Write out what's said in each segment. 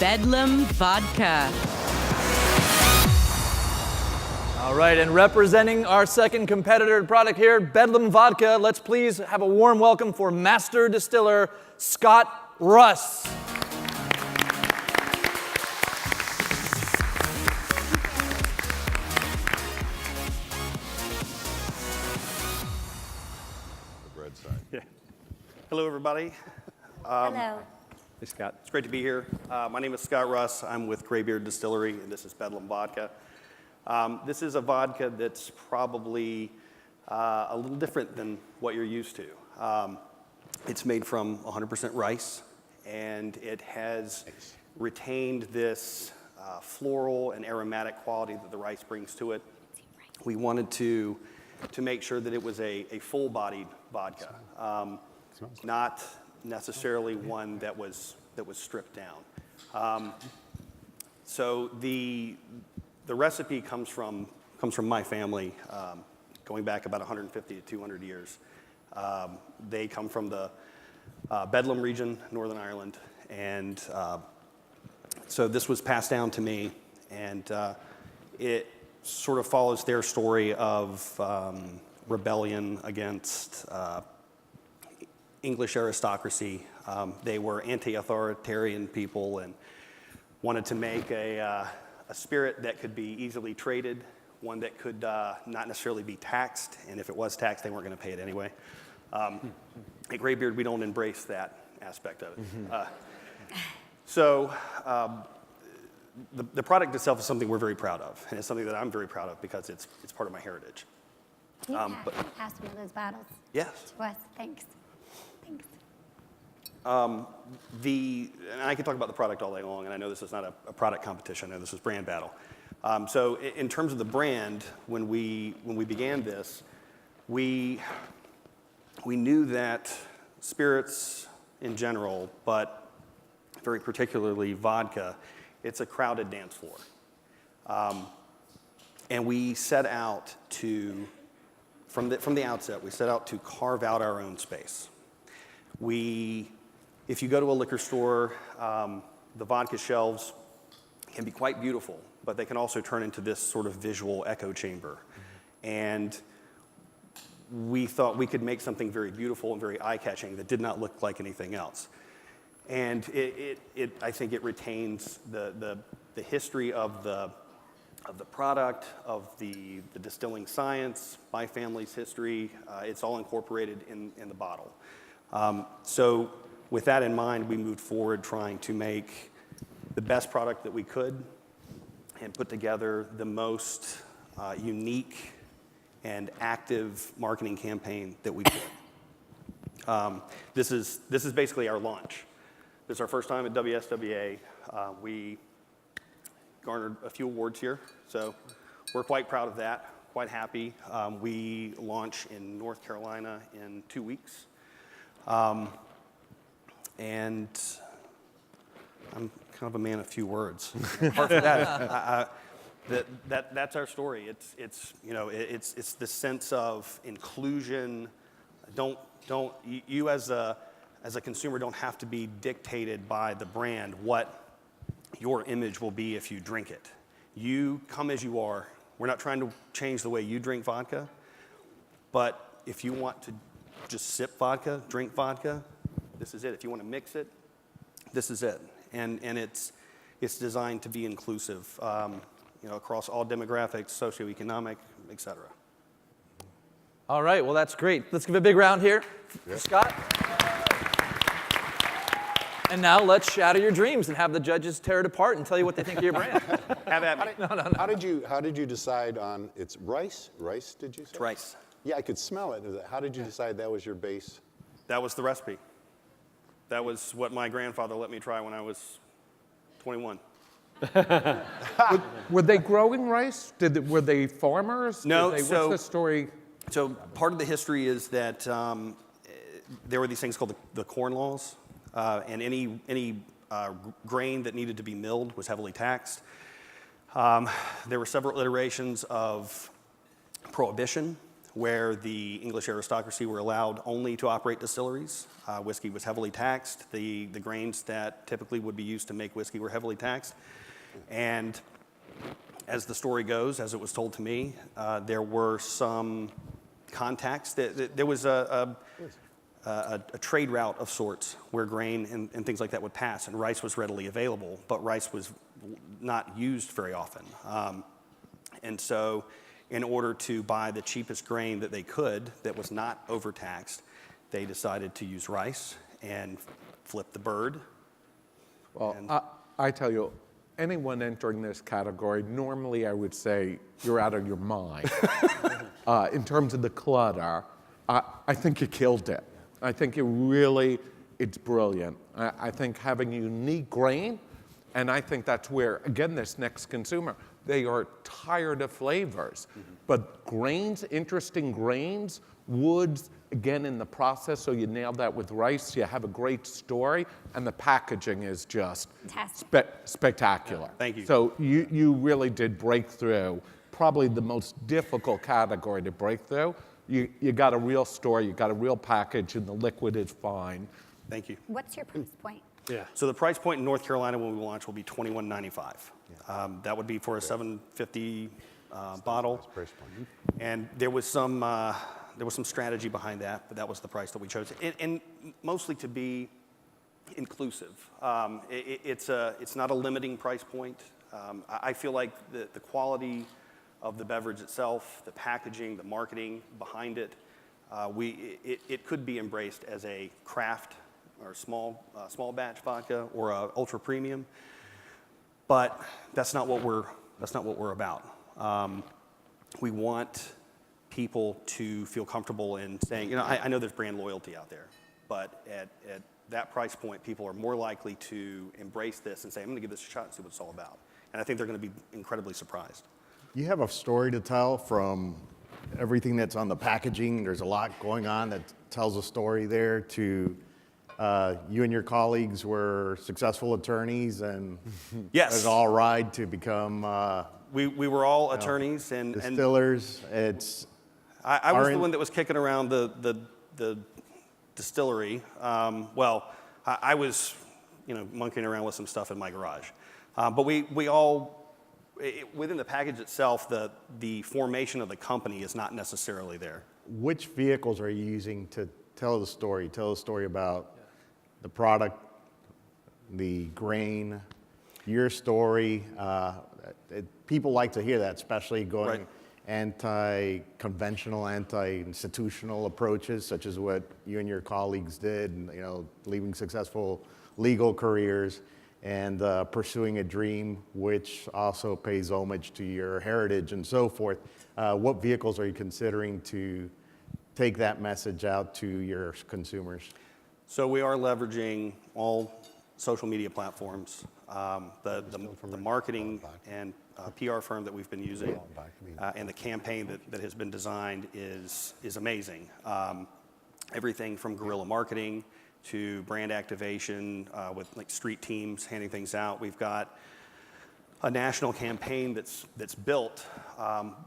Bedlam Vodka. All right, and representing our second competitor product here, Bedlam Vodka, let's please have a warm welcome for Master Distiller Scott Russ. Yeah. Hello, everybody. Hello. Hey, Scott. It's great to be here. My name is Scott Russ. I'm with Graybeard Distillery, and this is Bedlam Vodka. This is a vodka that's probably a little different than what you're used to. It's made from 100% rice, and it has retained this floral and aromatic quality that the rice brings to it. We wanted to make sure that it was a full-bodied vodka, not necessarily one that was stripped down. So the recipe comes from my family, going back about 150 to 200 years. They come from the Bedlam region, Northern Ireland, and so this was passed down to me, and it sort of follows their story of rebellion against English aristocracy. They were anti-authoritarian people and wanted to make a spirit that could be easily traded, one that could not necessarily be taxed, and if it was taxed, they weren't going to pay it anyway. At Graybeard, we don't embrace that aspect of it. So the product itself is something we're very proud of, and it's something that I'm very proud of because it's part of my heritage. You passed one of those bottles. Yes. To us. Thanks. Thanks. And I can talk about the product all day long, and I know this is not a product competition. I know this is brand battle. So in terms of the brand, when we began this, we knew that spirits in general, but very particularly vodka, it's a crowded dance floor. And we set out to, from the outset, we set out to carve out our own space. If you go to a liquor store, the vodka shelves can be quite beautiful, but they can also turn into this sort of visual echo chamber. And we thought we could make something very beautiful and very eye-catching that did not look like anything else. And I think it retains the history of the product, of the distilling science, my family's history. It's all incorporated in the bottle. So with that in mind, we moved forward trying to make the best product that we could and put together the most unique and active marketing campaign that we could. This is basically our launch. This is our first time at WSWA. We garnered a few awards here, so we're quite proud of that, quite happy. We launch in North Carolina in 2 weeks. And I'm kind of a man of few words. Apart from that, that's our story. It's the sense of inclusion. You as a consumer don't have to be dictated by the brand what your image will be if you drink it. You come as you are. We're not trying to change the way you drink vodka, but if you want to just sip vodka, drink vodka, this is it. If you want to mix it, this is it. And it's designed to be inclusive, across all demographics, socioeconomic, et cetera. All right, well, that's great. Let's give a big round here for Scott. And now let's shatter your dreams and have the judges tear it apart and tell you what they think of your brand. Have at me. No. How did you decide on, it's rice? Rice, did you say? It's rice. Yeah, I could smell it. How did you decide that was your base? That was the recipe. That was what my grandfather let me try when I was 21. Were they growing rice? Were they farmers? No. What's the story? So part of the history is that there were these things called the corn laws, and any grain that needed to be milled was heavily taxed. There were several iterations of prohibition, where the English aristocracy were allowed only to operate distilleries. Whiskey was heavily taxed. The grains that typically would be used to make whiskey were heavily taxed. And as the story goes, as it was told to me, there were some contacts. There was a trade route of sorts where grain and things like that would pass, and rice was readily available, but rice was not used very often. And so in order to buy the cheapest grain that they could that was not overtaxed, they decided to use rice and flip the bird. Well, I tell you, anyone entering this category, normally I would say you're out of your mind. In terms of the clutter, I think you killed it. I think it's brilliant. I think having unique grain, and I think that's where, again, this next consumer, they are tired of flavors. But grains, interesting grains, woods, again, in the process, so you nailed that with rice, you have a great story, and the packaging is just spectacular. Thank you. So you really did break through, probably the most difficult category to break through. You got a real story, you got a real package, and the liquid is fine. Thank you. What's your price point? Yeah. So the price point in North Carolina when we launch will be $21.95. That would be for a 750 bottle. Price point. And there was some strategy behind that, but that was the price that we chose, and mostly to be inclusive. It's not a limiting price point. I feel like the quality of the beverage itself, the packaging, the marketing behind it, it could be embraced as a craft or small batch vodka or a ultra premium, but that's not what we're about. We want people to feel comfortable in saying, I know there's brand loyalty out there, but at that price point, people are more likely to embrace this and say, I'm going to give this a shot and see what it's all about. And I think they're going to be incredibly surprised. You have a story to tell from everything that's on the packaging. There's a lot going on that tells a story there to you and your colleagues were successful attorneys and Yes. it's all ride to become We were all attorneys and distillers. I was the one that was kicking around the distillery. I was, monkeying around with some stuff in my garage. But we all, within the package itself, the formation of the company is not necessarily there. Which vehicles are you using to tell the story? Tell the story about the product, the grain, your story. People like to hear that, especially going Right. anti-conventional, anti-institutional approaches, such as what you and your colleagues did, and, leaving successful legal careers and pursuing a dream, which also pays homage to your heritage and so forth. What vehicles are you considering to take that message out to your consumers? So we are leveraging all social media platforms. The marketing and PR firm that we've been using and the campaign that has been designed is amazing. Everything from guerrilla marketing to brand activation with like street teams handing things out. We've got a national campaign that's built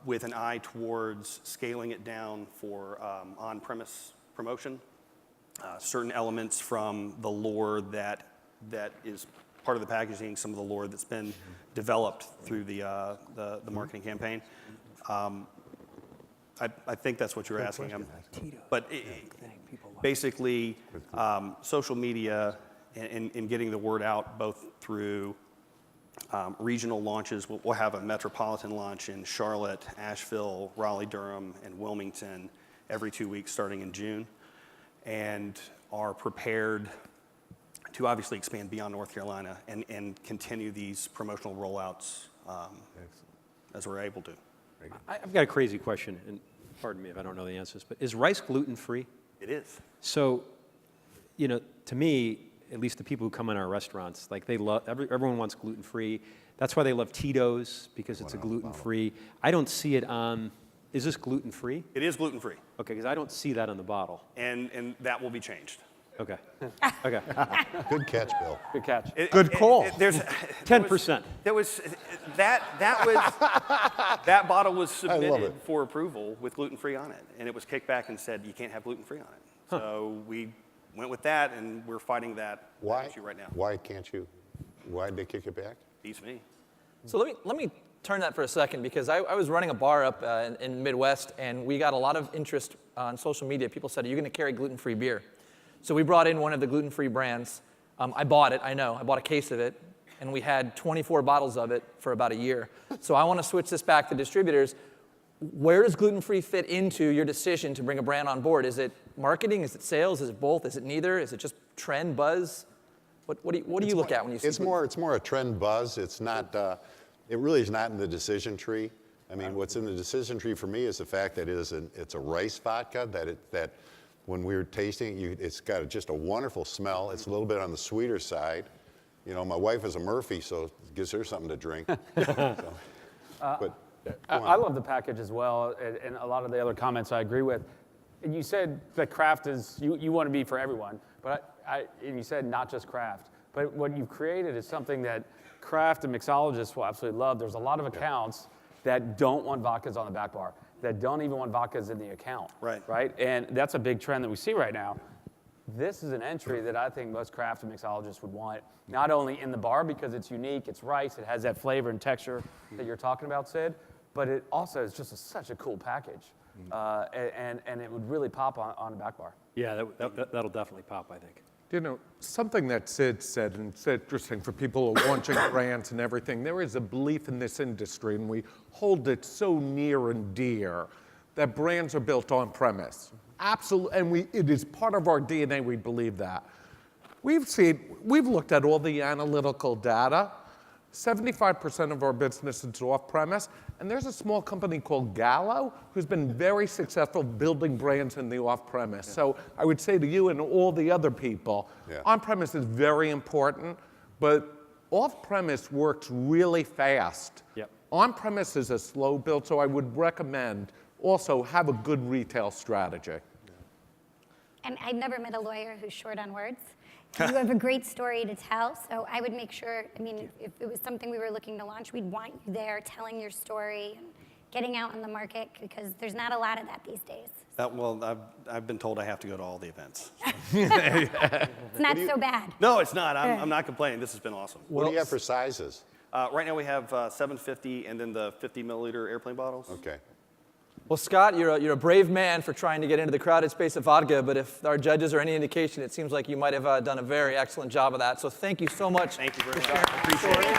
with an eye towards scaling it down for on-premise promotion. Certain elements from the lore that is part of the packaging, some of the lore that's been developed through the marketing campaign. I think that's what you're asking. But basically, social media and getting the word out both through regional launches. We'll have a metropolitan launch in Charlotte, Asheville, Raleigh-Durham, and Wilmington every 2 weeks starting in June, and are prepared to obviously expand beyond North Carolina and continue these promotional rollouts as we're able to. I've got a crazy question, and pardon me if I don't know the answers, but is rice gluten-free? It is. So, to me, at least the people who come in our restaurants, like they love, everyone wants gluten-free. That's why they love Tito's, because it's a gluten-free. I don't see it on, is this gluten-free? It is gluten-free, Okay, because I don't see that on the bottle. and that will be changed. Okay. Okay. Good catch, Bill. Good catch. Good call. There's 10%. that bottle was love submitted it. for approval with gluten-free on it, and it was kicked back and said you can't have gluten-free on it. So we went with that, and we're fighting that issue right now. Why can't you? Why did they kick it back? Beats me. So let me turn that for a second, because I was running a bar up in Midwest, and we got a lot of interest on social media. People said, are you going to carry gluten-free beer? So we brought in one of the gluten-free brands. I bought it, I know. I bought a case of it, and we had 24 bottles of it for about a year. So I want to switch this back to distributors. Where does gluten-free fit into your decision to bring a brand on board? Is it marketing? Is it sales? Is it both? Is it neither? Is it just trend, buzz? What do you look at when you see It's more a trend buzz. It's not. It really is not in the decision tree. I mean, what's in the decision tree for me is the fact that it's a rice vodka. That when we were tasting it, it's got just a wonderful smell. It's a little bit on the sweeter side. You know, my wife is a Murphy, so it gives her something to drink. So, but I love the package as well, and a lot of the other comments I agree with. And you said that craft is, you want to be for everyone, but and you said not just craft. But what you've created is something that craft and mixologists will absolutely love. There's a lot of accounts that don't want vodkas on the back bar, that don't even want vodkas in the account. Right? And that's a big trend that we see right now. This is an entry that I think most craft and mixologists would want, not only in the bar because it's unique, it's rice, it has that flavor and texture that you're talking about, Sid, but it also is just such a cool package. And it would really pop on a back bar. Yeah, that'll definitely pop, I think. You know, something that Sid said, and it's interesting for people who are launching brands and everything, there is a belief in this industry, and we hold it so near and dear, that brands are built on premise. Absolutely, and it is part of our DNA, we believe that. We've looked at all the analytical data. 75% of our business is off-premise, and there's a small company called Gallo who's been very successful building brands in the off-premise. So I would say to you and all the other people, on-premise is very important, but off-premise works really fast. On-premise is a slow build, so I would recommend also have a good retail strategy. And I've never met a lawyer who's short on words. You have a great story to tell, so I would make sure, I mean, if it was something we were looking to launch, we'd want you there telling your story and getting out in the market, because there's not a lot of that these days. Well, I've been told I have to go to all the events. It's not so bad. No, it's not. I'm not complaining. This has been awesome. what do you have for sizes? Right now we have 750 and then the 50 milliliter airplane bottles. Okay. Well, Scott, you're a brave man for trying to get into the crowded space of vodka, but if our judges are any indication, it seems like you might have done a very excellent job of that. So thank you so much. Thank you very for much. sharing your story.